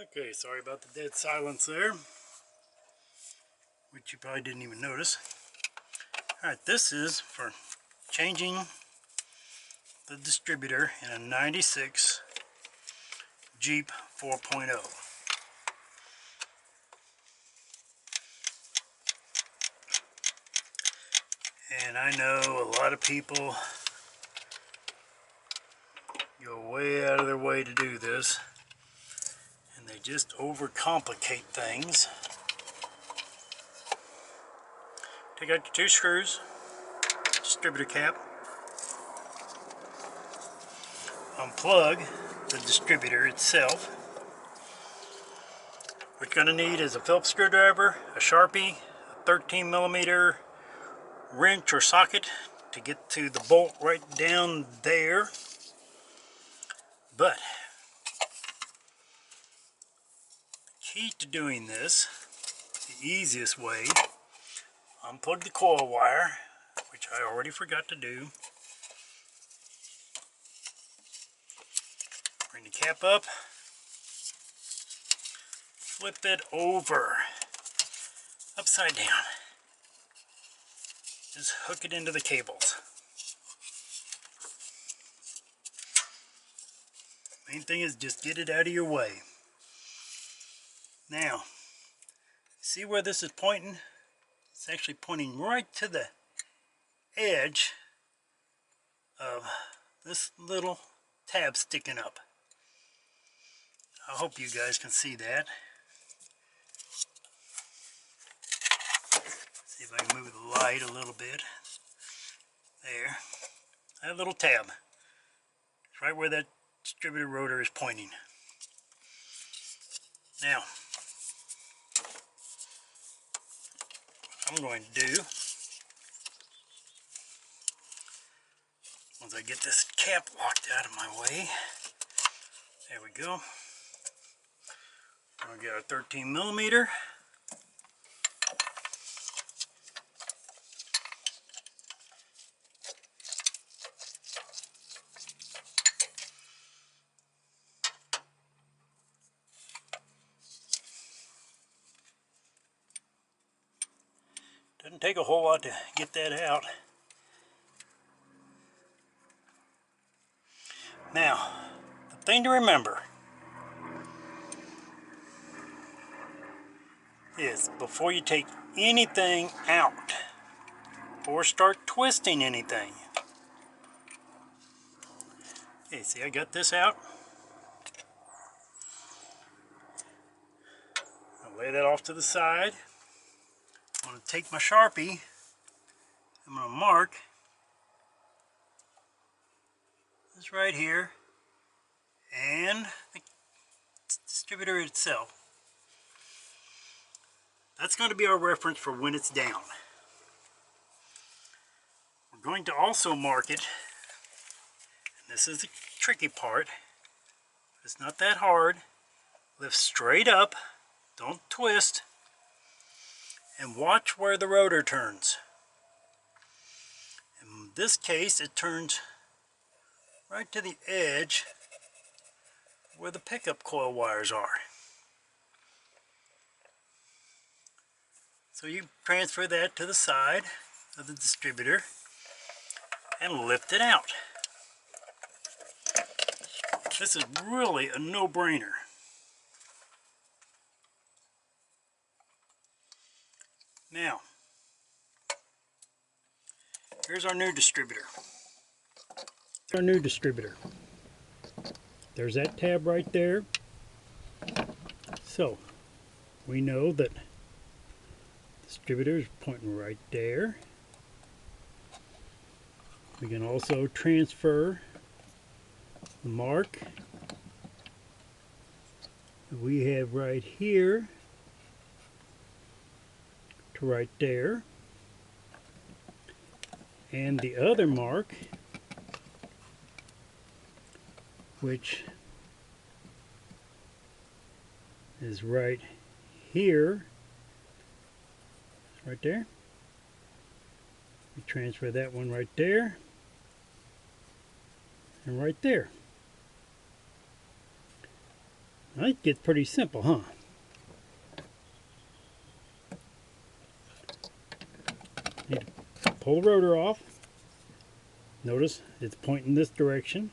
Okay, sorry about the dead silence there, which you probably didn't even notice. Alright, this is for changing the distributor in a 96 Jeep 4.0. And I know a lot of people go way out of their way to do this, and they just overcomplicate things. Take out your two screws, distributor cap, unplug the distributor itself. What you're going to need is a Phillips screwdriver, a Sharpie, a 13mm wrench or socket to get to the bolt right down there. But the key to doing this, the easiest way, unplug the coil wire, which I already forgot to do. Bring the cap up, flip it over, upside down. Just hook it into the cables. Main thing is just get it out of your way. Now, see where this is pointing? It's actually pointing right to the edge of this little tab sticking up. I hope you guys can see that. See if I can move the light a little bit. There. That little tab. It's right where that distributor rotor is pointing. Now, what I'm going to do, once I get this cap locked out of my way, there we go. I'm going to get our 13mm. Doesn't take a whole lot to get that out. Now, the thing to remember is before you take anything out or start twisting anything. Okay, see, I got this out. I'll lay that off to the side. I'm going to take my Sharpie. I'm going to mark this right here and the distributor itself. That's going to be our reference for when it's down. We're going to also mark it, and this is the tricky part. It's not that hard. Lift straight up, don't twist, and watch where the rotor turns. In this case, it turns right to the edge where the pickup coil wires are. So you transfer that to the side of the distributor and lift it out. This is really a no-brainer. Now, here's our new distributor. Our new distributor. There's that tab right there. So, we know that the distributor is pointing right there. We can also transfer the mark that we have right here to right there, and the other mark, which is right here, right there. We transfer that one right there and right there. It gets pretty simple, huh? Need to pull the rotor off. Notice it's pointing this direction.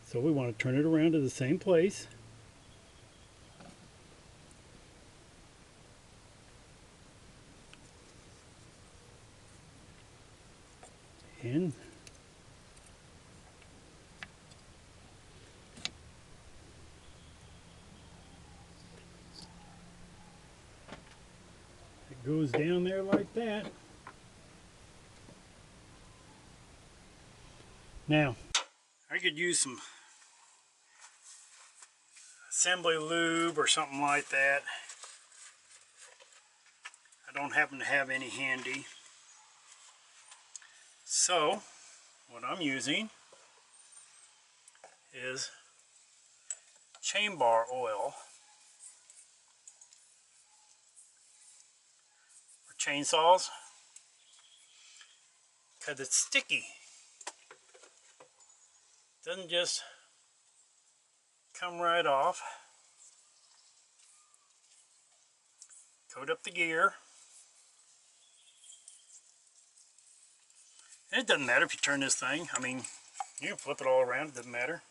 So we want to turn it around to the same place. And it goes down there like that. Now, I could use some assembly lube or something like that. I don't happen to have any handy. So, what I'm using is chain bar oil for chainsaws because it's sticky. Doesn't just come right off. Coat up the gear. And it doesn't matter if you turn this thing. I mean, you can flip it all around, it doesn't matter.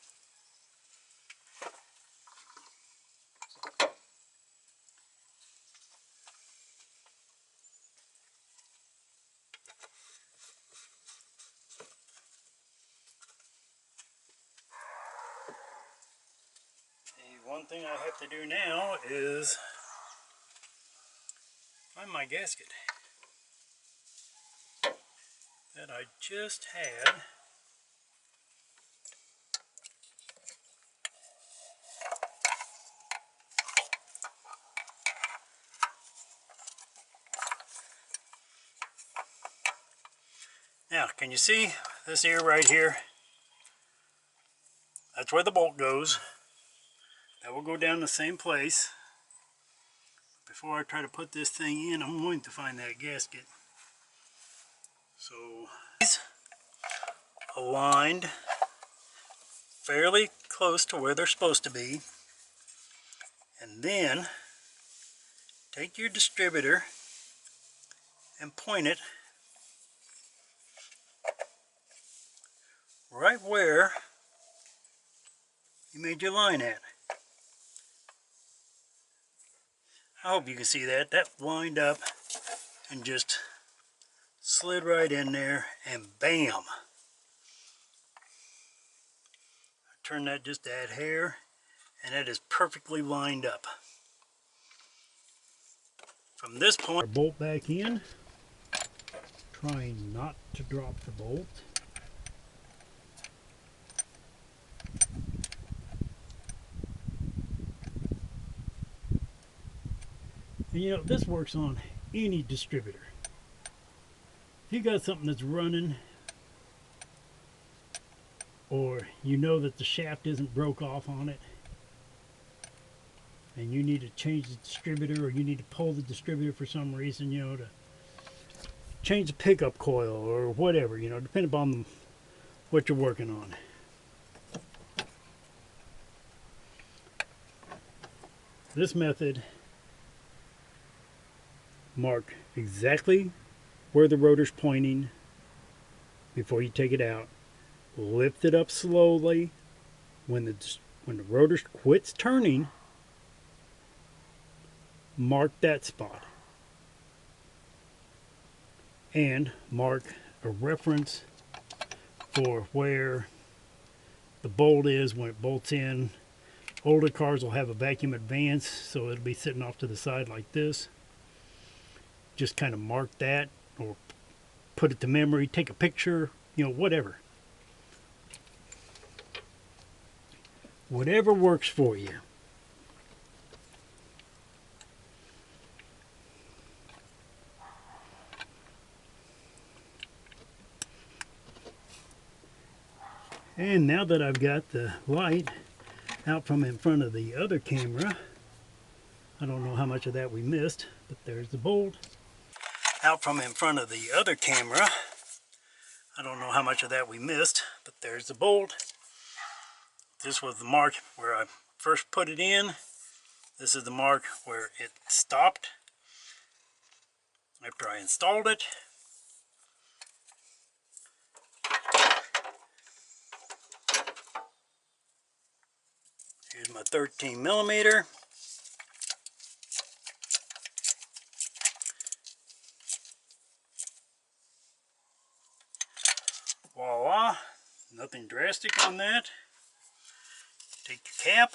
The one thing I have to do now is find my gasket that I just had. Now, can you see this ear right here? That's where the bolt goes. That will go down the same place. Before I try to put this thing in, I'm going to find that gasket. So, these aligned fairly close to where they're supposed to be. And then, take your distributor and point it right where you made your line at. I hope you can see that. That lined up and just slid right in there and bam! I turned that just to add hair and it is perfectly lined up. From this point, our bolt back in, trying not to drop the bolt. And you know, this works on any distributor. If you got something that's running, or you know that the shaft isn't broke off on it, and you need to change the distributor, or you need to pull the distributor for some reason, you know, to change the pickup coil or whatever, you know, depending upon what you're working on. This method mark exactly where the rotor's pointing before you take it out. Lift it up slowly. When the rotor quits turning, mark that spot. And mark a reference for where the bolt is when it bolts in. Older cars will have a vacuum advance, so it'll be sitting off to the side like this. Just kind of mark that, or put it to memory, take a picture, you know, whatever. Whatever works for you. And now that I've got the light out from in front of the other camera, I don't know how much of that we missed, but there's the bolt. Out from in front of the other camera, I don't know how much of that we missed, but there's the bolt. This was the mark where I first put it in. This is the mark where it stopped after I installed it. Here's my 13 millimeter. Voila, nothing drastic on that. Take your cap.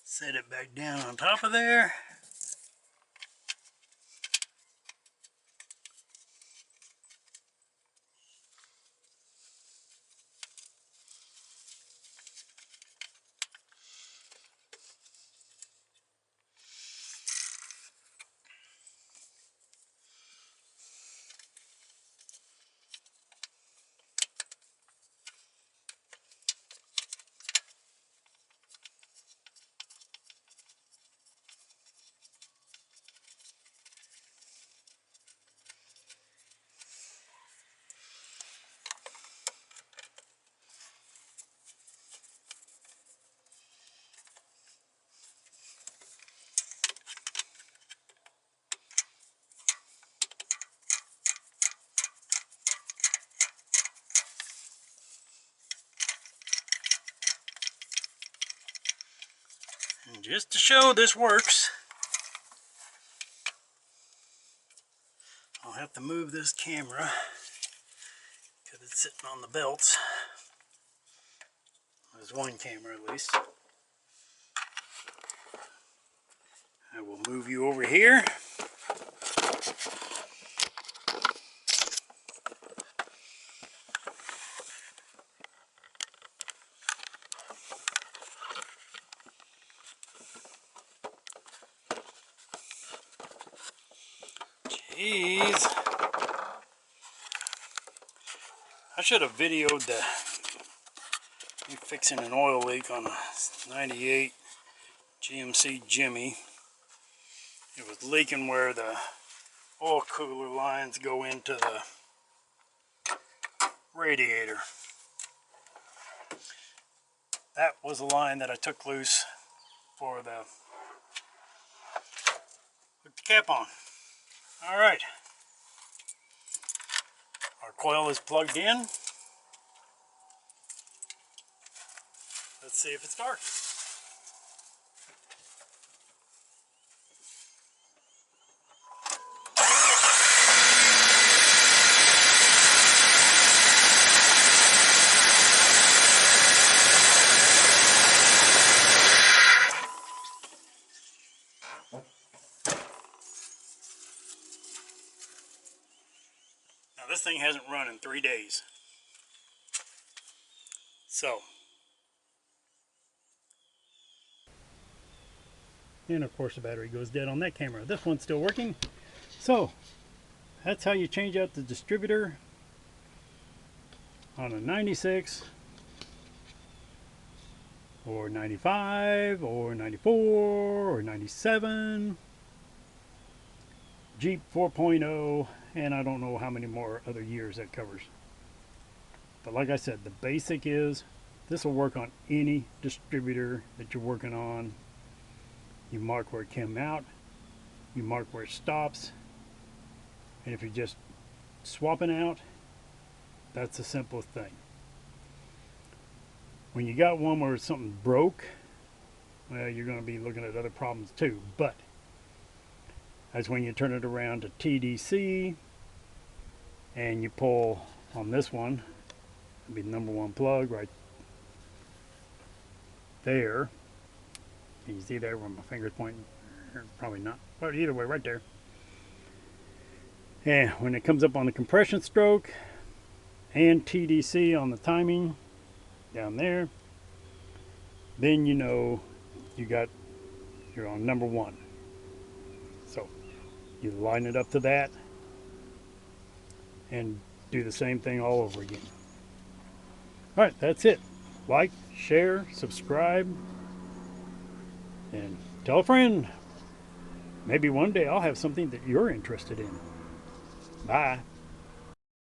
Set it back down on top of there. And just to show this works, I'll have to move this camera because it's sitting on the belts. There's one camera at least. I will move you over here. Jeez. I should have videoed me fixing an oil leak on a 98 GMC Jimmy. It was leaking where the oil cooler lines go into the radiator. That was the line that I took loose for the put the cap on. Alright. Our coil is plugged in. Let's see if it starts. Now this thing hasn't run in 3 days. So. And of course the battery goes dead on that camera. This one's still working. So that's how you change out the distributor on a 96 or 95 or 94 or 97 Jeep 4.0, and I don't know how many more other years that covers. But like I said, the basic is this will work on any distributor that you're working on. You mark where it came out, you mark where it stops, and if you're just swapping out, that's the simplest thing. When you got one where something broke, well, you're going to be looking at other problems too. But that's when you turn it around to TDC and you pull on this one. It'll be the number one plug right there. Can you see there where my finger's pointing? Probably not, but either way, right there. And when it comes up on the compression stroke and TDC on the timing down there, then you know you're on number one. So you line it up to that and do the same thing all over again. All right, that's it. Like, share, subscribe, and tell a friend. Maybe one day I'll have something that you're interested in. Bye.